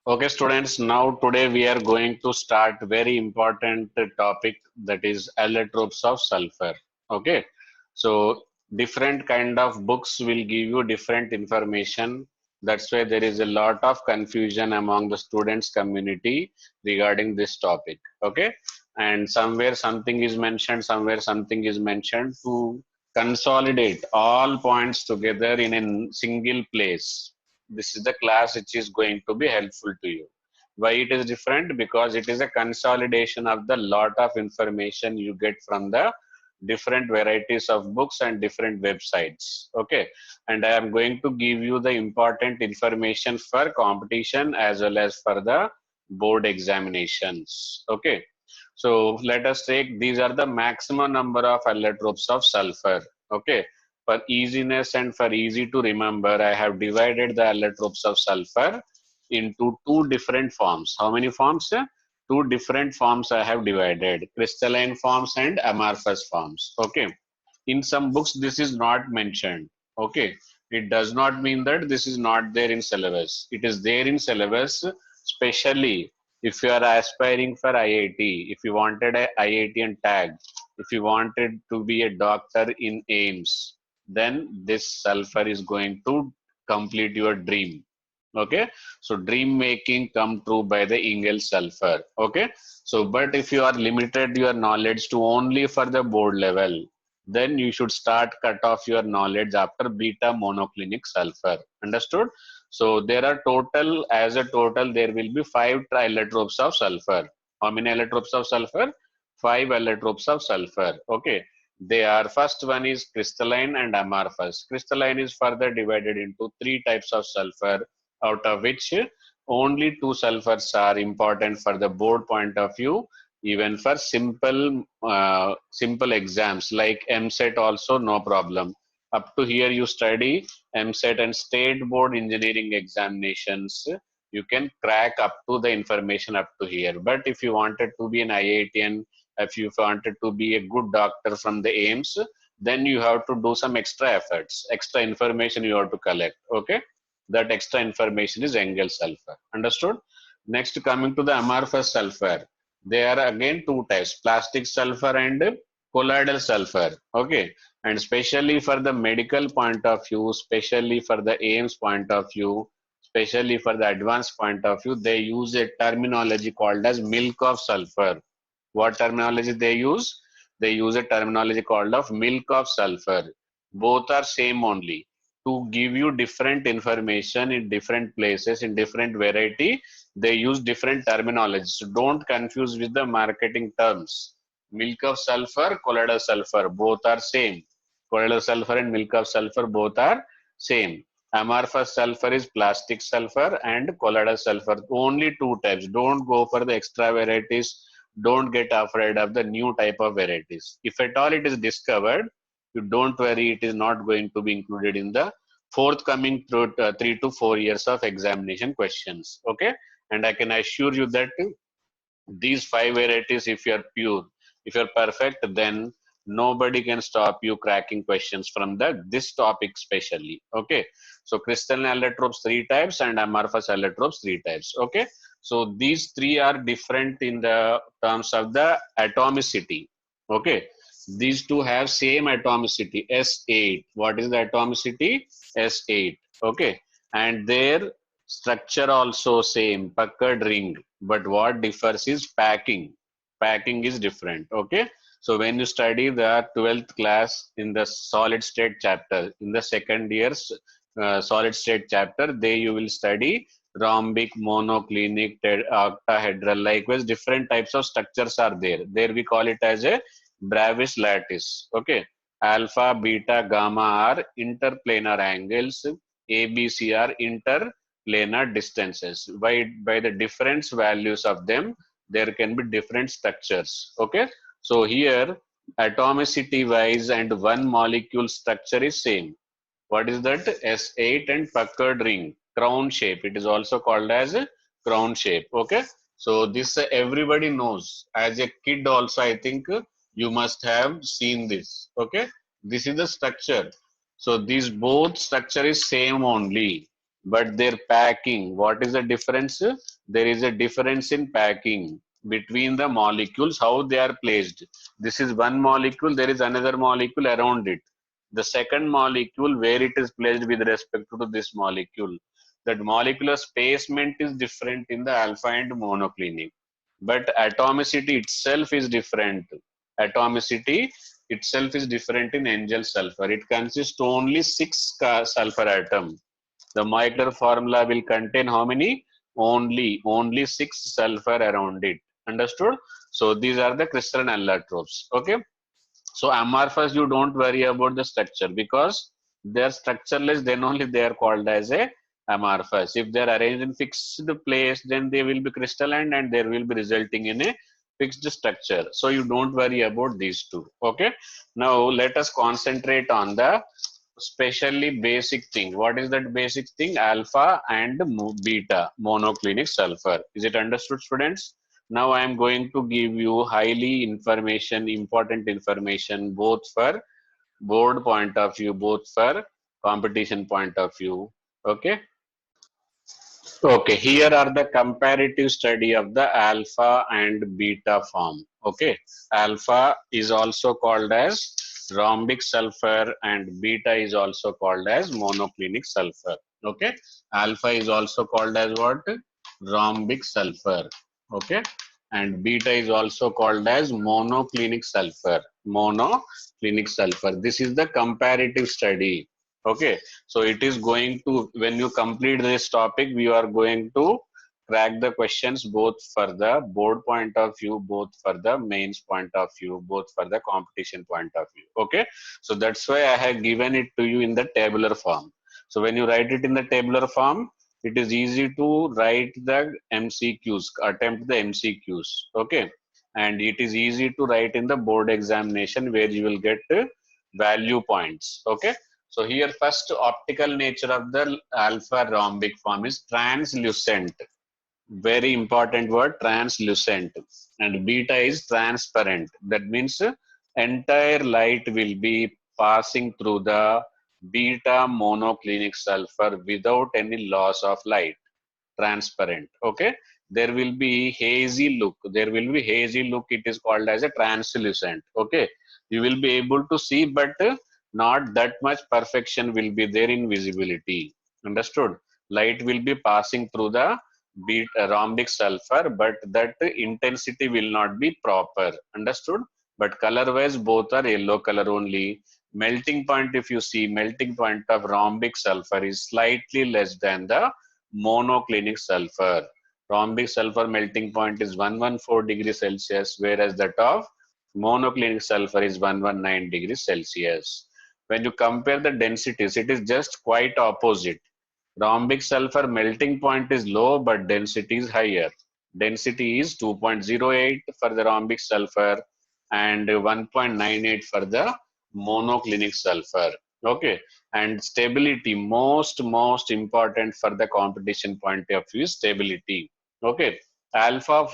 Okay, students, now today we are going to start very important topic, that is allotropes of sulfur. Okay, so different kind of books will give you different information. That's why there is a lot of confusion among the students community regarding this topic. Okay, and somewhere something is mentioned, somewhere something is mentioned to consolidate all points together in a single place. This is the class which is going to be helpful to you. Why it is different? Because it is a consolidation of the lot of information you get from the different varieties of books and different websites. Okay, and I am going to give you the important information for competition as well as for the board examinations. Okay, so let us take, these are the maximum number of allotropes of sulfur. Okay, for easiness and for easy to remember, I have divided the allotropes of sulfur into two different forms. How many forms? Two different forms I have divided: crystalline forms and amorphous forms. Okay, in some books this is not mentioned. Okay, it does not mean that this is not there in syllabus. It is there in syllabus, especially if you are aspiring for IIT, if you wanted a IITian tag, if you wanted to be a doctor in AIMS, then this sulfur is going to complete your dream. Okay, so dream making come true by the Engel sulfur. Okay, so but if you are limited your knowledge to only for the board level, then you should start cut off your knowledge after beta monoclinic sulfur. Understood? So there are total, as a total, there will be 5 allotropes of sulfur. How many allotropes of sulfur? 5 allotropes of sulfur. Okay. They are, first one is crystalline and amorphous. Crystalline is further divided into 3 types of sulfur, out of which only 2 sulfurs are important for the board point of view. Even for simple exams like MSET also no problem. Up to here you study MSET and state board engineering examinations, you can crack up to the information up to here. But if you wanted to be an IITian, if you wanted to be a good doctor from the AIMS, then you have to do some extra efforts, extra information you have to collect. Okay, that extra information is Engel sulfur. Understood? Next, coming to the amorphous sulfur, there are again 2 types: plastic sulfur and colloidal sulfur. Okay, and especially for the medical point of view, especially for the AIMS point of view, especially for the advanced point of view, they use a terminology called as milk of sulfur. What terminology they use? They use a terminology called of milk of sulfur. Both are same only. To give you different information in different places, in different variety, they use different terminology. So don't confuse with the marketing terms. Milk of sulfur, colloidal sulfur, both are same. Colloidal sulfur and milk of sulfur both are same. Amorphous sulfur is plastic sulfur and colloidal sulfur. Only 2 types. Don't go for the extra varieties. Don't get afraid of the new type of varieties. If at all it is discovered, you don't worry, it is not going to be included in the forthcoming 3 to 4 years of examination questions. Okay, and I can assure you that these 5 varieties, if you are pure, if you are perfect, then nobody can stop you cracking questions from this topic specially. Okay, so crystalline allotropes 3 types and amorphous allotropes 3 types. Okay, so these 3 are different in the terms of the atomicity. Okay, these 2 have same atomicity, S8. What is the atomicity? S8. Okay, and their structure also same, puckered ring, but what differs is packing. Packing is different. Okay, so when you study the 12th class in the solid state chapter, in the second year's solid state chapter, there you will study rhombic, monoclinic, octahedral. Likewise, different types of structures are there. There we call it as a Bravis lattice. Okay, alpha, beta, gamma are interplanar angles. ABC are interplanar distances. By the difference values of them, there can be different structures. Okay, so here atomicity wise and one molecule structure is same. What is that? S8 and puckered ring, crown shape. It is also called as a crown shape. Okay, so this everybody knows. As a kid also, I think you must have seen this. Okay, this is the structure. So these both structure is same only, but their packing, what is the difference? there is a difference in packing between the molecules, how they are placed. This is one molecule, there is another molecule around it. The second molecule, where it is placed with respect to this molecule, that molecular spacement is different in the alpha and monoclinic, but atomicity itself is different. Atomicity itself is different in Angel sulfur. It consists only 6 sulfur atom. The molecular formula will contain how many? Only 6 sulfur around it. Understood? So these are the crystalline allotropes. Okay. So amorphous, you don't worry about the structure because they are structureless. Then only they are called as a amorphous. If they are arranged in fixed place, then they will be crystalline and they will be resulting in a fixed structure. So you don't worry about these two. Okay. Now let us concentrate on the specially basic thing. What is that basic thing? Alpha and beta monoclinic sulfur. Is it understood, students? Now I am going to give you highly important information, both for board point of view, both for competition point of view. Okay. Okay, here are the comparative study of the alpha and beta form. Okay, alpha is also called as rhombic sulfur and beta is also called as monoclinic sulfur. Okay, alpha is also called as what? Rhombic sulfur. Okay, and beta is also called as monoclinic sulfur. Monoclinic sulfur. This is the comparative study. Okay, so it is going to, when you complete this topic, we are going to crack the questions both for the board point of view, both for the mains point of view, both for the competition point of view. Okay, so that's why I have given it to you in the tabular form. So when you write it in the tabular form, it is easy to write the MCQs, attempt the MCQs. Okay, and it is easy to write in the board examination where you will get value points. Okay. So here first optical nature of the alpha rhombic form is translucent. Very important word, translucent. And beta is transparent. That means entire light will be passing through the beta monoclinic sulfur without any loss of light. Transparent. Okay. There will be hazy look. There will be hazy look. It is called as a translucent. Okay. You will be able to see, but not that much perfection will be there in visibility. Understood? Light will be passing through the rhombic sulfur, but that intensity will not be proper. Understood? But color wise, both are yellow color only. Melting point, if you see, melting point of rhombic sulfur is slightly less than the monoclinic sulfur. Rhombic sulfur melting point is 114 degrees Celsius, whereas that of monoclinic sulfur is 119 degrees Celsius. When you compare the densities, it is just quite opposite. Rhombic sulfur melting point is low, but density is higher. Density is 2.08 for the rhombic sulfur and 1.98 for the monoclinic sulfur. Okay, and stability, most important for the competition point of view, stability. Okay, alpha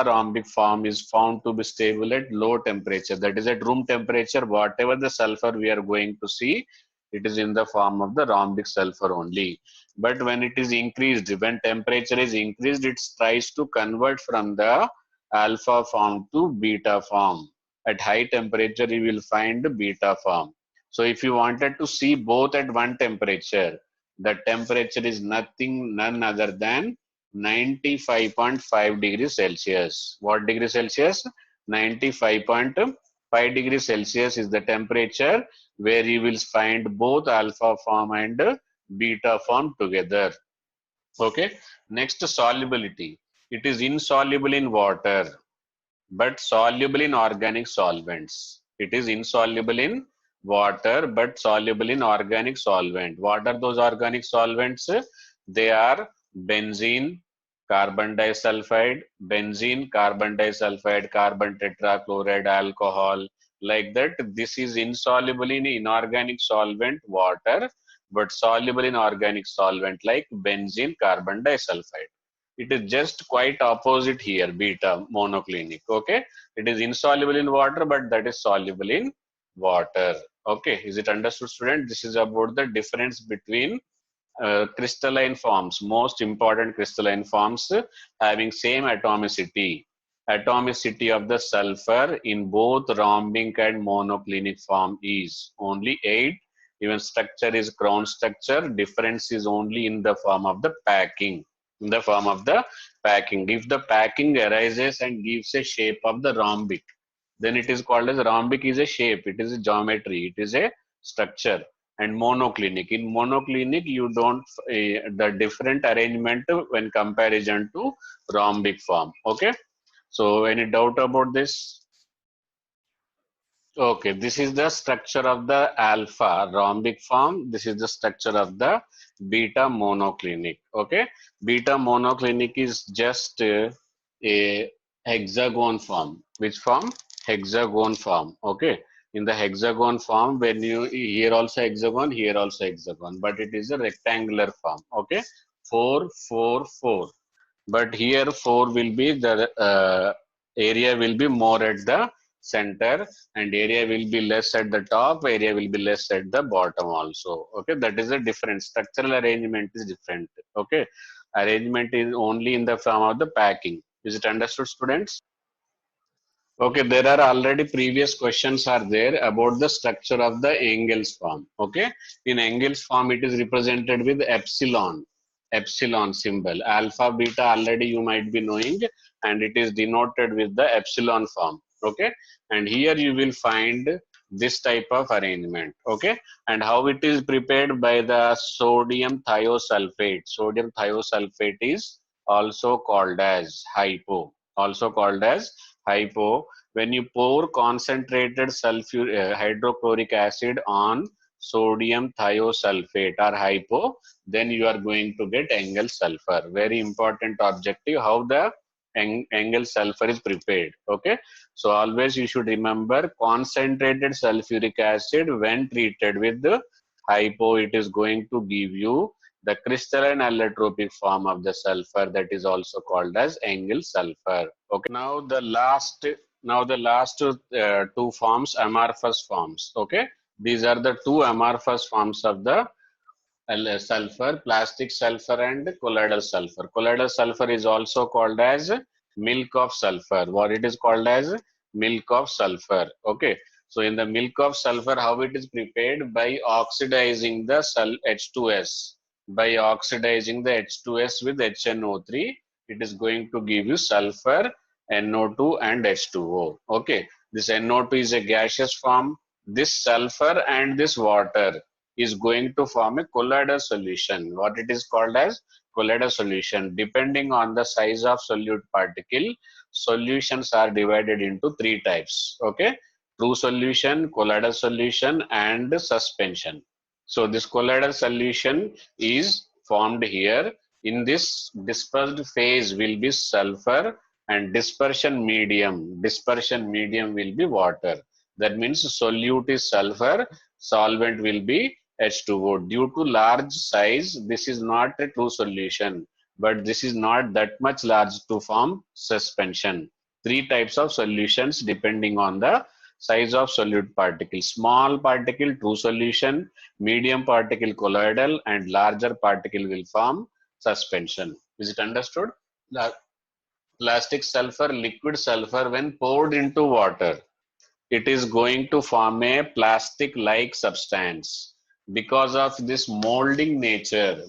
rhombic form is found to be stable at low temperature, that is at room temperature. Whatever the sulfur we are going to see, it is in the form of the rhombic sulfur only. But when it is increased, when temperature is increased, it tries to convert from the alpha form to beta form. At high temperature, you will find beta form. So if you wanted to see both at one temperature, the temperature is none other than 95.5 degrees Celsius. What degree Celsius? 95.5 degrees Celsius is the temperature where you will find both alpha form and beta form together. Okay. Next, solubility. It is insoluble in water, but soluble in organic solvents. It is insoluble in water, but soluble in organic solvent. What are those organic solvents? They are benzene, carbon disulfide, carbon tetrachloride, alcohol, like that. This is insoluble in inorganic solvent, water, but soluble in organic solvent like benzene, carbon disulfide. It is just quite opposite here, beta monoclinic. Okay, it is insoluble in water, but that is soluble in water. Okay, is it understood, student? This is about the difference between crystalline forms, most important crystalline forms having same atomicity. Atomicity of the sulfur in both rhombic and monoclinic form is only 8. Even structure is crown structure. Difference is only in the form of the packing. In the form of the packing. If the packing arises and gives a shape of the rhombic, then it is called as rhombic is a shape. It is a geometry. It is a structure. And monoclinic. In monoclinic, you don't the different arrangement when comparison to rhombic form. Okay. So any doubt about this? Okay, this is the structure of the alpha rhombic form. This is the structure of the beta monoclinic. Okay, beta monoclinic is just a hexagon form. Which form? Hexagon form. Okay, in the hexagon form, when you here also hexagon, here also hexagon, but it is a rectangular form. Okay, 4, 4, 4. But here 4 will be the area will be more at the center, and area will be less at the top, area will be less at the bottom also. Okay, that is a different structural arrangement is different. Okay, arrangement is only in the form of the packing. Is it understood, students? Okay, there are already previous questions are there about the structure of the Engels form. Okay, in Engels form it is represented with epsilon, epsilon symbol. Alpha, beta already you might be knowing, and it is denoted with the epsilon form. Okay, and here you will find this type of arrangement. Okay, and how it is prepared by the sodium thiosulfate. Sodium thiosulfate is also called as hypo. Also called as hypo. When you pour concentrated hydrochloric acid on sodium thiosulfate or hypo, then you are going to get Engels sulfur. Very important objective, how the Engels sulfur is prepared. Okay, so always you should remember concentrated sulfuric acid when treated with the hypo, it is going to give you the crystalline allotropic form of the sulfur, that is also called as Engels sulfur. Okay, now the last two forms, amorphous forms. Okay, these are the two amorphous forms of the sulfur, plastic sulfur and colloidal sulfur. Colloidal sulfur is also called as milk of sulfur. What it is called as? Milk of sulfur. Okay. So in the milk of sulfur, how it is prepared? By oxidizing the H2S. By oxidizing the H2S with HNO3, it is going to give you sulfur, NO2 and H2O. Okay. This NO2 is a gaseous form. This sulfur and this water is going to form a colloidal solution. What it is called as? Colloidal solution. Depending on the size of solute particle, solutions are divided into three types. Okay, true solution, colloidal solution, and suspension. So this colloidal solution is formed here. In this dispersed phase will be sulfur, and dispersion medium will be water. That means solute is sulfur, solvent will be H2O. Due to large size, this is not a true solution, but this is not that much large to form suspension. Three types of solutions depending on the size of solute particle. Small particle, true solution, medium particle, colloidal, and larger particle will form suspension. Is it understood? The plastic sulfur, liquid sulfur, when poured into water, it is going to form a plastic like substance. Because of this molding nature,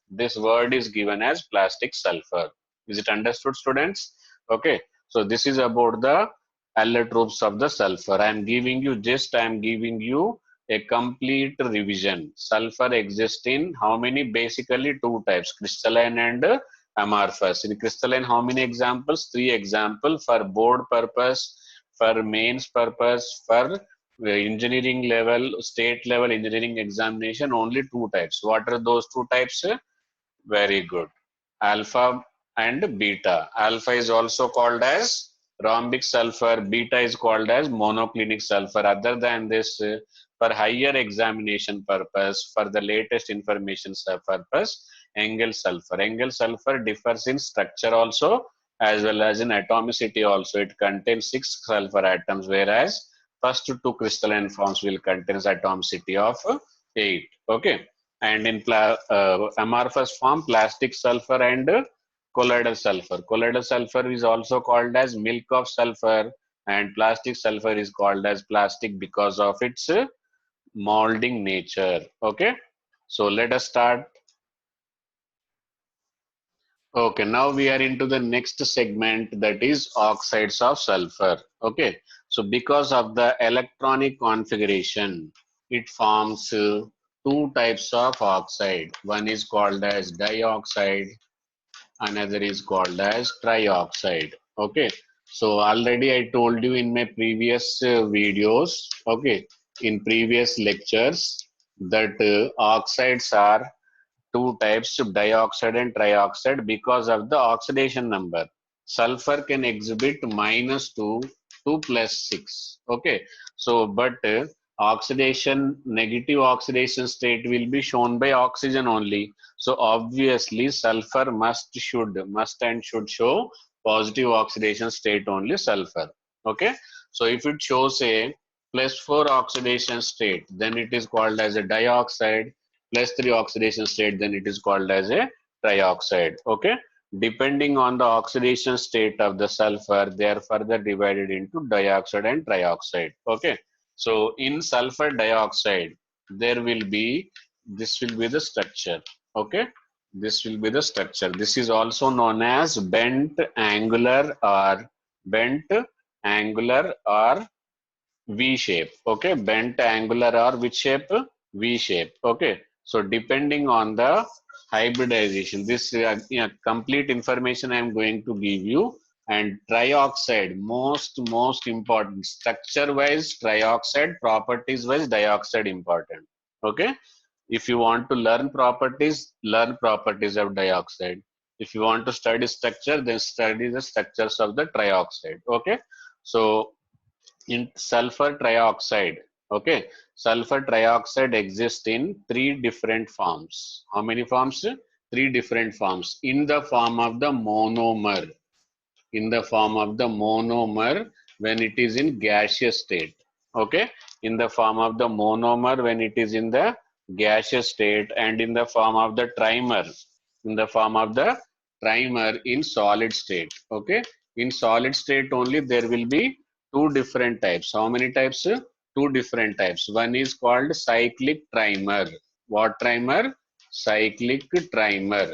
this word is given as plastic sulfur. Is it understood, students? Okay, so this is about the allotropes of the sulfur. I am giving you a complete revision. Sulfur exists in how many? Basically two types, crystalline and amorphous. In crystalline, how many examples? 3 examples for board purpose, for mains purpose, for engineering level, state level engineering examination, only 2 types. What are those 2 types? Very good. Alpha and beta. Alpha is also called as rhombic sulfur. Beta is called as monoclinic sulfur. Other than this, for higher examination purpose, for the latest information purpose, Engels sulfur. Engels sulfur differs in structure also as well as in atomicity also. It contains 6 sulfur atoms, whereas first 2 crystalline forms will contain atomicity of 8. Okay. And in amorphous form, plastic sulfur and colloidal sulfur. Colloidal sulfur is also called as milk of sulfur, and plastic sulfur is called as plastic because of its molding nature. Okay. So let us start. Okay, now we are into the next segment, that is oxides of sulfur. Okay, so because of the electronic configuration, it forms two types of oxide. One is called as dioxide, another is called as trioxide. Okay, so already I told you in my previous videos, okay, in previous lectures, that oxides are two types of dioxide and trioxide because of the oxidation number. Sulfur can exhibit -2 to +6. Okay, so but oxidation, negative oxidation state will be shown by oxygen only. So obviously sulfur must and should show positive oxidation state only sulfur. Okay, so if it shows a +4 oxidation state, then it is called as a dioxide. +3 oxidation state, then it is called as a trioxide. Okay, depending on the oxidation state of the sulfur, they are further divided into dioxide and trioxide. Okay, so in sulfur dioxide, there will be, this will be the structure. Okay, this will be the structure. This is also known as bent angular or V shape. Okay, bent angular or which shape? V shape. Okay, so depending on the hybridization, this complete information I am going to give you. And trioxide, most important, structure wise trioxide, properties wise dioxide important. Okay, if you want to learn properties of dioxide. If you want to study structure, then study the structures of the trioxide. Okay, so in sulfur trioxide, okay, sulfur trioxide exists in three different forms. How many forms? Three different forms. In the form of the monomer, in the form of the monomer when it is in gaseous state. Okay, in the form of the monomer when it is in the gaseous state, and in the form of the trimer, in the form of the trimer in solid state. Okay, in solid state only there will be two different types. How many types? Two different types. One is called cyclic trimer. What trimer? Cyclic trimer.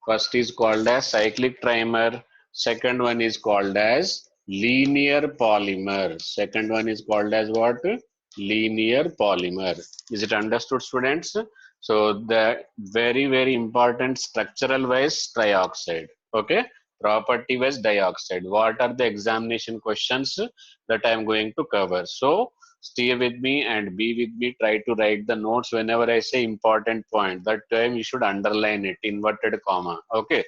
First is called as cyclic trimer. Second one is called as linear polymer. Second one is called as what? Linear polymer. Is it understood, students? So the very important structural wise trioxide. Okay. Property wise dioxide. What are the examination questions that I am going to cover? So stay with me and be with me. Try to write the notes whenever I say important point. That time you should underline it, inverted comma. Okay,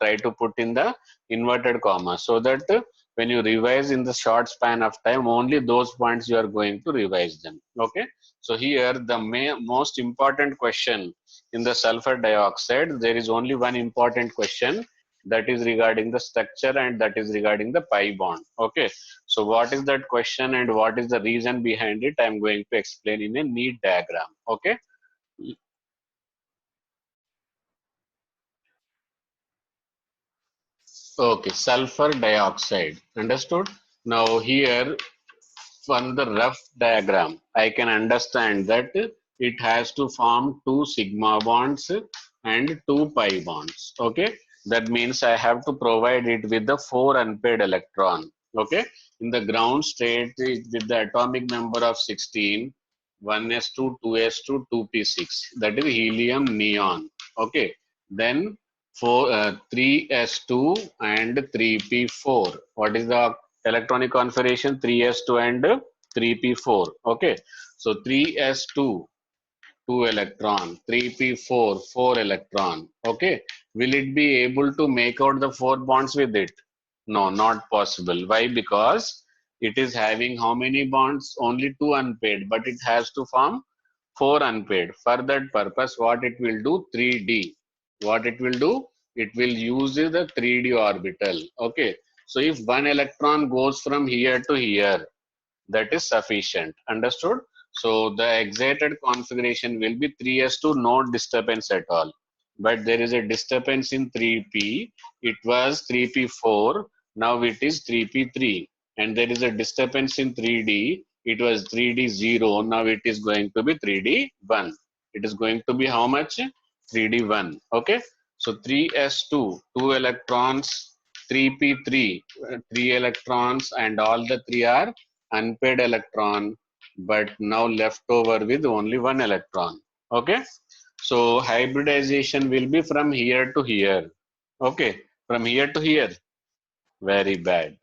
try to put in the inverted comma so that when you revise in the short span of time, only those points you are going to revise them. Okay, so here the most important question in the sulfur dioxide, there is only one important question, that is regarding the structure and that is regarding the pi bond. Okay, so what is that question and what is the reason behind it? I am going to explain in a neat diagram. Okay. Okay, sulfur dioxide. Understood? Now here from the rough diagram, I can understand that it has to form two sigma bonds and two pi bonds. Okay, that means I have to provide it with the four unpaired electron. Okay, in the ground state with the atomic number of 16, 1s2, 2s2, 2p6. That is helium neon. Okay, then 3s2 and 3p4. What is the electronic configuration? 3s2 and 3p4. Okay, so 3s2 2 electron, 3p4 4 electron. Okay, will it be able to make out the four bonds with it? No, not possible. Why? Because it is having how many bonds? Only two unpaired, but it has to form four unpaired. For that purpose, what it will do? 3D. What it will do? It will use the 3D orbital. Okay, so if one electron goes from here to here, that is sufficient. Understood? So the excited configuration will be 3s2, no disturbance at all. But there is a disturbance in 3p. It was 3p4, now it is 3p3. And there is a disturbance in 3d. It was 3d0, now it is going to be 3d1. It is going to be how much? 3d1. Okay. So 3s2, 2 electrons, 3p3, 3 electrons, and all the three are unpaired electron, but now left over with only one electron. Okay. So hybridization will be from here to here. Okay. From here to here. Very bad.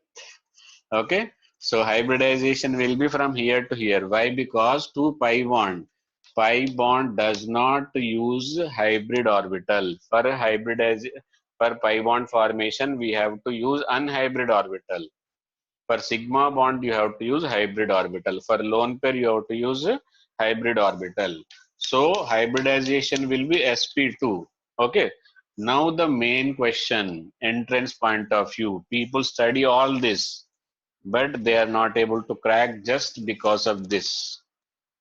Okay. So hybridization will be from here to here. Why? Because two pi bond. Pi bond does not use hybrid orbital. For pi bond formation, we have to use unhybrid orbital. For sigma bond, you have to use hybrid orbital. For lone pair, you have to use hybrid orbital. So hybridization will be sp2. Okay. Now the main question, entrance point of view. People study all this, but they are not able to crack just because of this.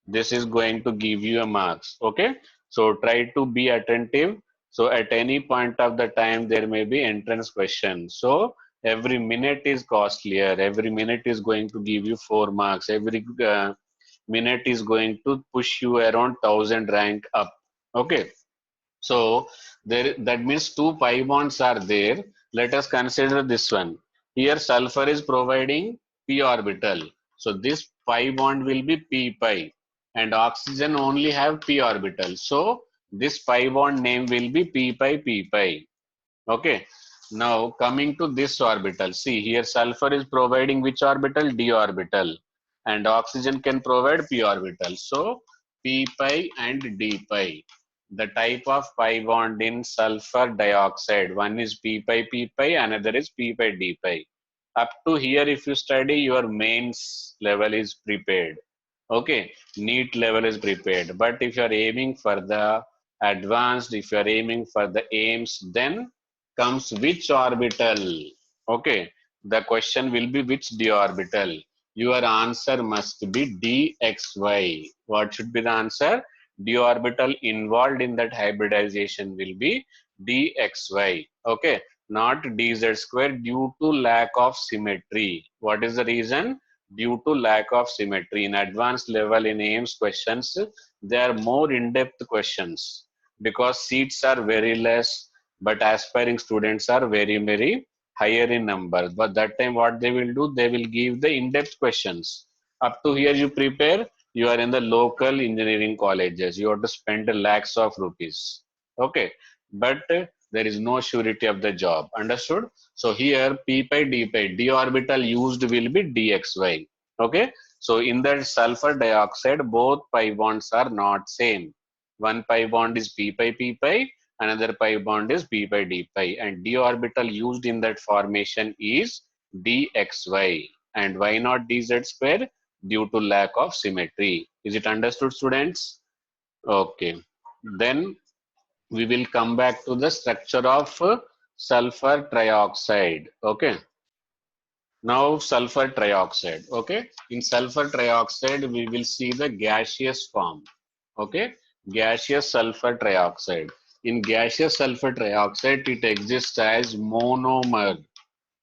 This is going to give you a marks. Okay. So try to be attentive. So at any point of the time, there may be entrance question. So every minute is costlier. Every minute is going to give you 4 marks. Every minute is going to push you around 1000 rank up. Okay. So there, that means two pi bonds are there. Let us consider this one. Here sulfur is providing p orbital. So this pi bond will be p pi, and oxygen only have p orbital. So this pi bond name will be p pi p pi. Okay. Now coming to this orbital. See here sulfur is providing which orbital? D orbital, and oxygen can provide p orbital. So p pi and d pi. The type of pi bond in sulfur dioxide. One is p pi p pi, another is p pi d pi. Up to here, if you study, your mains level is prepared. Okay, NEET level is prepared. But if you are aiming for the advanced, if you are aiming for the aims, then comes which orbital. Okay, the question will be which d orbital. Your answer must be dxy. What should be the answer? D orbital involved in that hybridization will be dxy. Okay, not dz square due to lack of symmetry. What is the reason? Due to lack of symmetry. In advanced level in aims questions, there are more in-depth questions because seats are very less, but aspiring students are very higher in numbers. But that time what they will do, they will give the in-depth questions. Up to here you prepare, you are in the local engineering colleges, you have to spend lakhs of rupees. Okay, but there is no surety of the job. Understood? So here p pi d pi, d orbital used will be dxy. Okay, so in the sulfur dioxide both pi bonds are not same. One pi bond is p pi p pi, another pi bond is p pi d pi, and d orbital used in that formation is dxy. And why not dz square? Due to lack of symmetry. Is it understood, students? Okay. Then we will come back to the structure of sulfur trioxide. Okay. Now sulfur trioxide. Okay. In sulfur trioxide, we will see the gaseous form. Okay. Gaseous sulfur trioxide. In gaseous sulfur trioxide, it exists as monomer.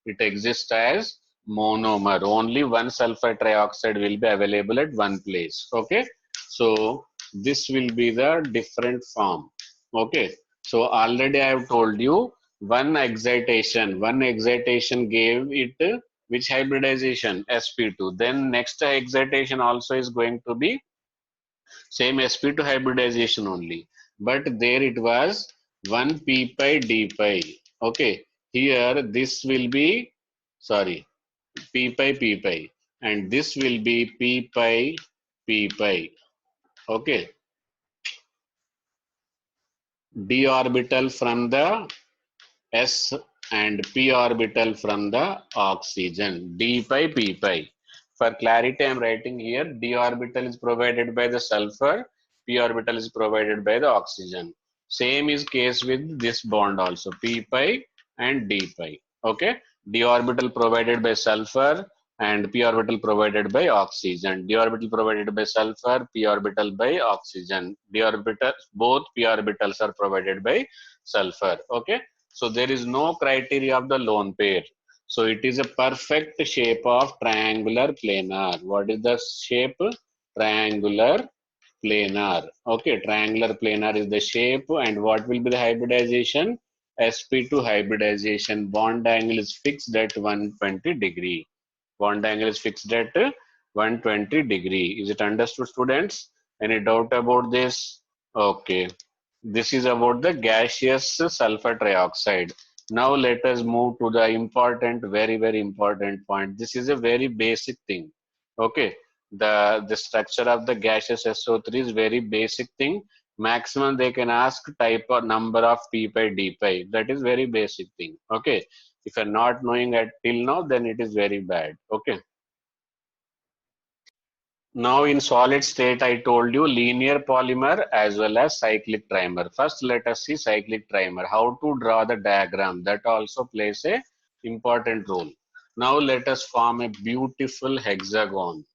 It exists as monomer. Only one sulfur trioxide will be available at one place. Okay. So this will be the different form. Okay. So already I have told you one excitation gave it which hybridization? sp2. Then next excitation also is going to be same sp2 hybridization only. But there it was 1 p pi d pi. Okay. Here this will be, sorry, p pi p pi, and this will be p pi p pi. Okay. D orbital from the S and p orbital from the oxygen. D pi p pi. For clarity, I am writing here d orbital is provided by the sulfur, p orbital is provided by the oxygen. Same is case with this bond also, p pi and d pi. Okay, d orbital provided by sulfur, and p orbital provided by oxygen, d orbital provided by sulfur, p orbital by oxygen, d orbital, both p orbitals are provided by sulfur. Okay, so there is no criteria of the lone pair. So it is a perfect shape of triangular planar. What is the shape? Triangular planar. Okay, triangular planar is the shape, and what will be the hybridization? sp2 hybridization. Bond angle is fixed at 120 degree. Bond angle is fixed at 120 degree. Is it understood, students? Any doubt about this? Okay. This is about the gaseous sulfur trioxide. Now let us move to the important, very, very important point. This is a very basic thing. Okay. The structure of the gaseous SO3 is very basic thing. Maximum they can ask type or number of p pi d pi. That is very basic thing. Okay. If you're not knowing it till now, then it is very bad. Okay. Now in solid state, I told you linear polymer as well as cyclic trimer. First, let us see cyclic trimer. How to draw the diagram. That also plays a important role. Now let us form a beautiful hexagon.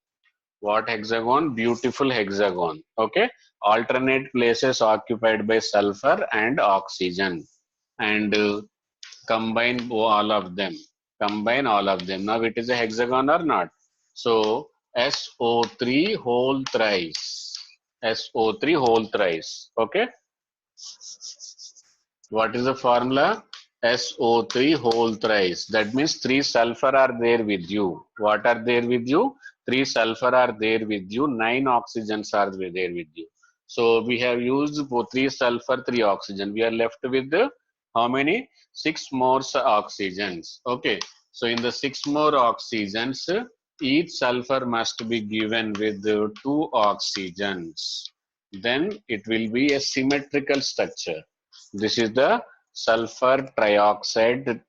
What hexagon? Beautiful hexagon. Okay. Alternate places occupied by sulfur and oxygen. And combine all of them. Combine all of them. Now it is a hexagon or not? So SO3 whole thrice. SO3 whole thrice. Okay. What is the formula? SO3 whole thrice. That means 3 sulfur are there with you. What are there with you? 3 sulfur are there with you. 9 oxygens are there with you. So we have used 3 sulfur, 3 oxygen. We are left with how many? 6 more oxygens. Okay. So in the 6 more oxygens, each sulfur must be given with 2 oxygens. Then it will be a symmetrical structure. This is the sulfur trioxide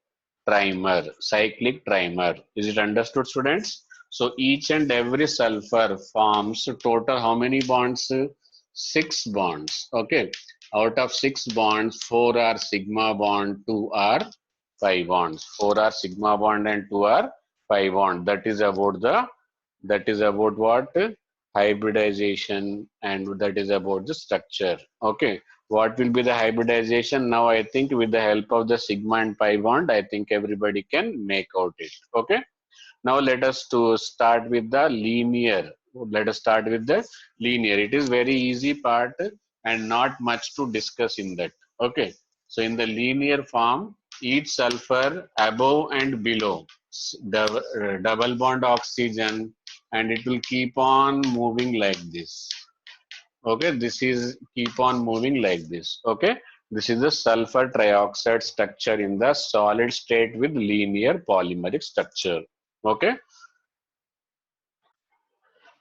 trimer, cyclic trimer. Is it understood, students? So each and every sulfur forms total how many bonds? 6 bonds. Okay. Out of 6 bonds, 4 are sigma bond, 2 are pi bonds. 4 are sigma bond and 2 are pi bond. That is about what? Hybridization, and that is about the structure. Okay. What will be the hybridization? Now I think with the help of the sigma and pi bond, I think everybody can make out it. Okay. Now let us to start with the linear. Let us start with the linear. It is very easy part and not much to discuss in that. Okay. So in the linear form, each sulfur above and below the double bond oxygen, and it will keep on moving like this. Okay, this is keep on moving like this. Okay, this is the sulfur trioxide structure in the solid state with linear polymeric structure. Okay,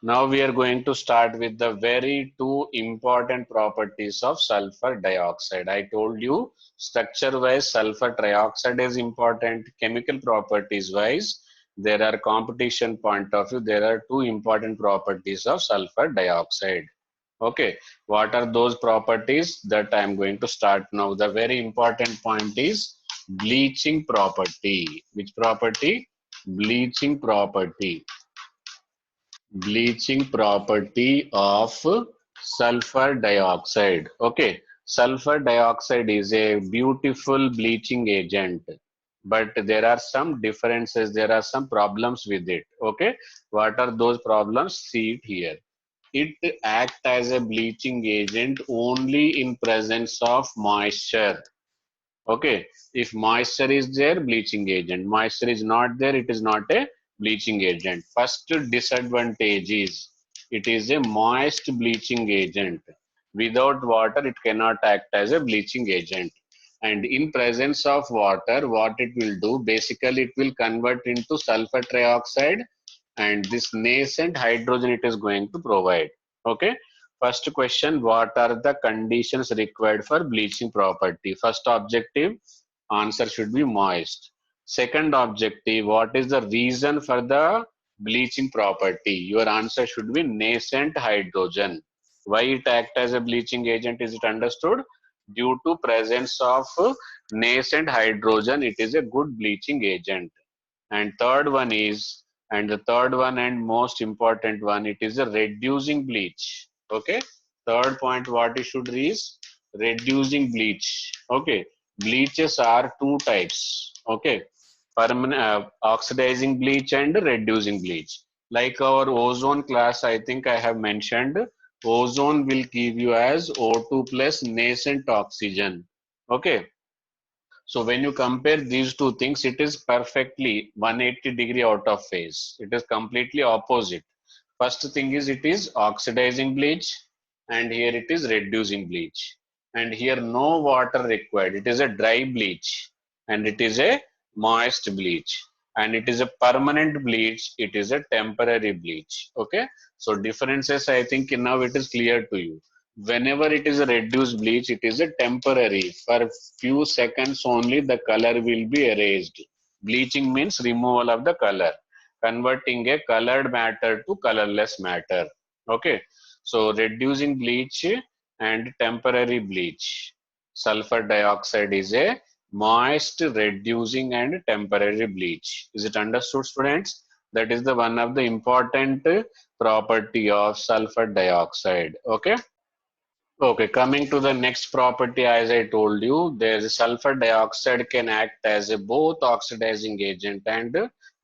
now we are going to start with the very two important properties of sulfur dioxide. I told you structure wise sulfur trioxide is important. Chemical properties wise, there are competition point of view, there are two important properties of sulfur dioxide. Okay, what are those properties that I am going to start now? The very important point is bleaching property. Which property? Bleaching property. Bleaching property of sulfur dioxide. Okay, sulfur dioxide is a beautiful bleaching agent, but there are some differences, there are some problems with it. Okay, what are those problems? See it here. It acts as a bleaching agent only in presence of moisture. Okay, if moisture is there, bleaching agent. Moisture is not there, it is not a bleaching agent. First disadvantage is it is a moist bleaching agent. Without water, it cannot act as a bleaching agent. And in presence of water, what it will do, basically it will convert into sulfur trioxide, and this nascent hydrogen it is going to provide. Okay. First question, what are the conditions required for bleaching property? First objective, answer should be moist. Second objective, what is the reason for the bleaching property? Your answer should be nascent hydrogen. Why it act as a bleaching agent? Is it understood? Due to presence of nascent hydrogen, it is a good bleaching agent. And third one is, And the third one and most important one, it is a reducing bleach. Okay, third point what you should read is reducing bleach. Okay, bleaches are two types. Okay, permanent oxidizing bleach and reducing bleach. Like our ozone class, I think I have mentioned, ozone will give you as O2 plus nascent oxygen. Okay, so when you compare these two things, it is perfectly 180-degree out of phase. It is completely opposite. First thing is it is oxidizing bleach, and here it is reducing bleach. And here no water required. It is a dry bleach, and it is a moist bleach. And it is a permanent bleach. It is a temporary bleach. Okay. So differences, I think now it is clear to you. Whenever it is a reduced bleach, it is a temporary. For few seconds only, the color will be erased. Bleaching means removal of the color, converting a colored matter to colorless matter. Okay, so reducing bleach and temporary bleach. Sulfur dioxide is a moist, reducing and temporary bleach. Is it understood, students? That is the one of the important property of sulfur dioxide. Okay. Okay, coming to the next property, as I told you, there is sulfur dioxide can act as a both oxidizing agent and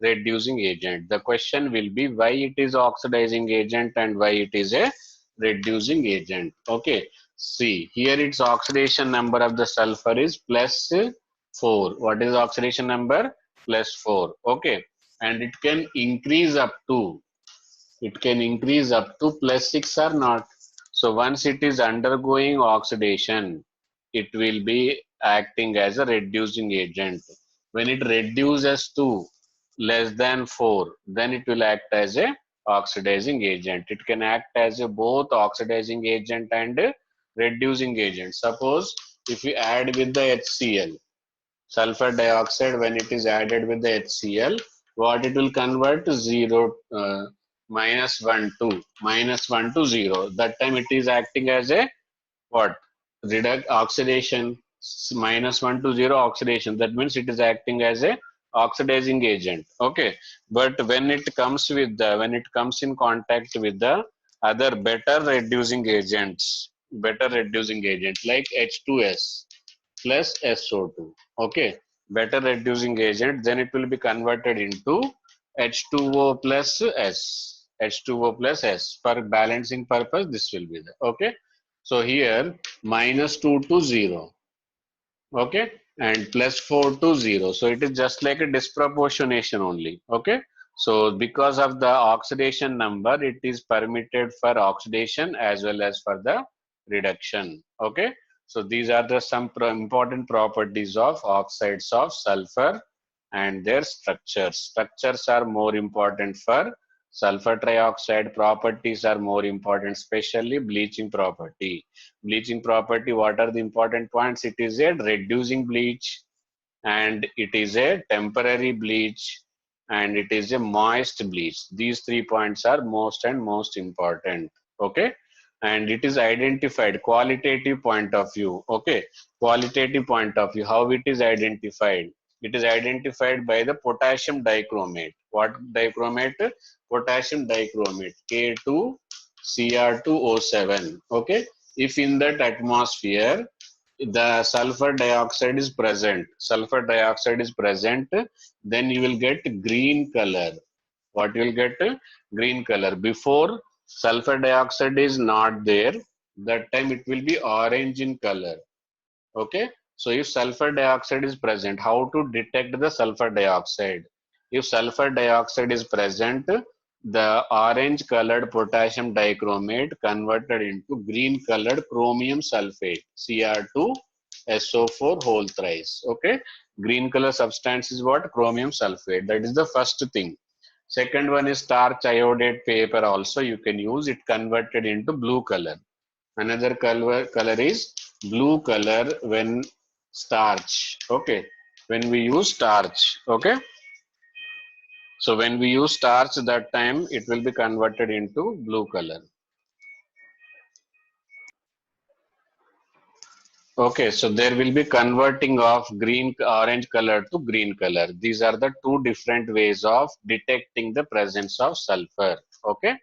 reducing agent. The question will be why it is oxidizing agent and why it is a reducing agent. Okay, see here its oxidation number of the sulfur is plus 4. What is oxidation number? Plus 4. Okay, and it can increase up to plus 6 or not. So once it is undergoing oxidation, it will be acting as a reducing agent. When it reduces to less than 4, then it will act as a oxidizing agent. It can act as a both oxidizing agent and a reducing agent. Suppose if we add with the HCl, sulfur dioxide, when it is added with the HCl, what it will convert to 0, minus 1 to 0. That time it is acting as a what? Oxidation. Minus 1 to 0 oxidation. That means it is acting as a oxidizing agent. Okay, but when it comes with the when it comes in contact with the other better reducing agent like H2S plus SO2. Okay, better reducing agent, then it will be converted into H2O plus S. H2O plus S. For balancing purpose, this will be there. Okay, so here minus 2 to 0. Okay, and plus 4 to 0. So it is just like a disproportionation only. Okay, so because of the oxidation number, it is permitted for oxidation as well as for the reduction. Okay, so these are the some important properties of oxides of sulfur and their structures. Structures are more important for sulfur trioxide. Properties are more important, especially bleaching property. Bleaching property, what are the important points? It is a reducing bleach, and it is a temporary bleach, and it is a moist bleach. These 3 points are most important. Okay, and it is identified qualitative point of view. Okay, qualitative point of view, how it is identified? It is identified by the potassium dichromate. What dichromate? Potassium dichromate, K2Cr2O7. Okay, if in that atmosphere the sulfur dioxide is present, then you will get green color. What you will get? Green color. Before sulfur dioxide is not there, that time it will be orange in color. Okay, so if sulfur dioxide is present, how to detect the sulfur dioxide? If sulfur dioxide is present, the orange colored potassium dichromate converted into green colored chromium sulfate, Cr2SO4 whole thrice. Okay, green color substance is what? Chromium sulfate. That is the first thing. Second one is starch iodide paper, also you can use it, converted into blue color. Another color is blue color when starch. Okay, when we use starch. Okay, so when we use starch, that time it will be converted into blue color. Okay, so there will be converting of green orange color to green color. These are the two different ways of detecting the presence of sulfur. Okay.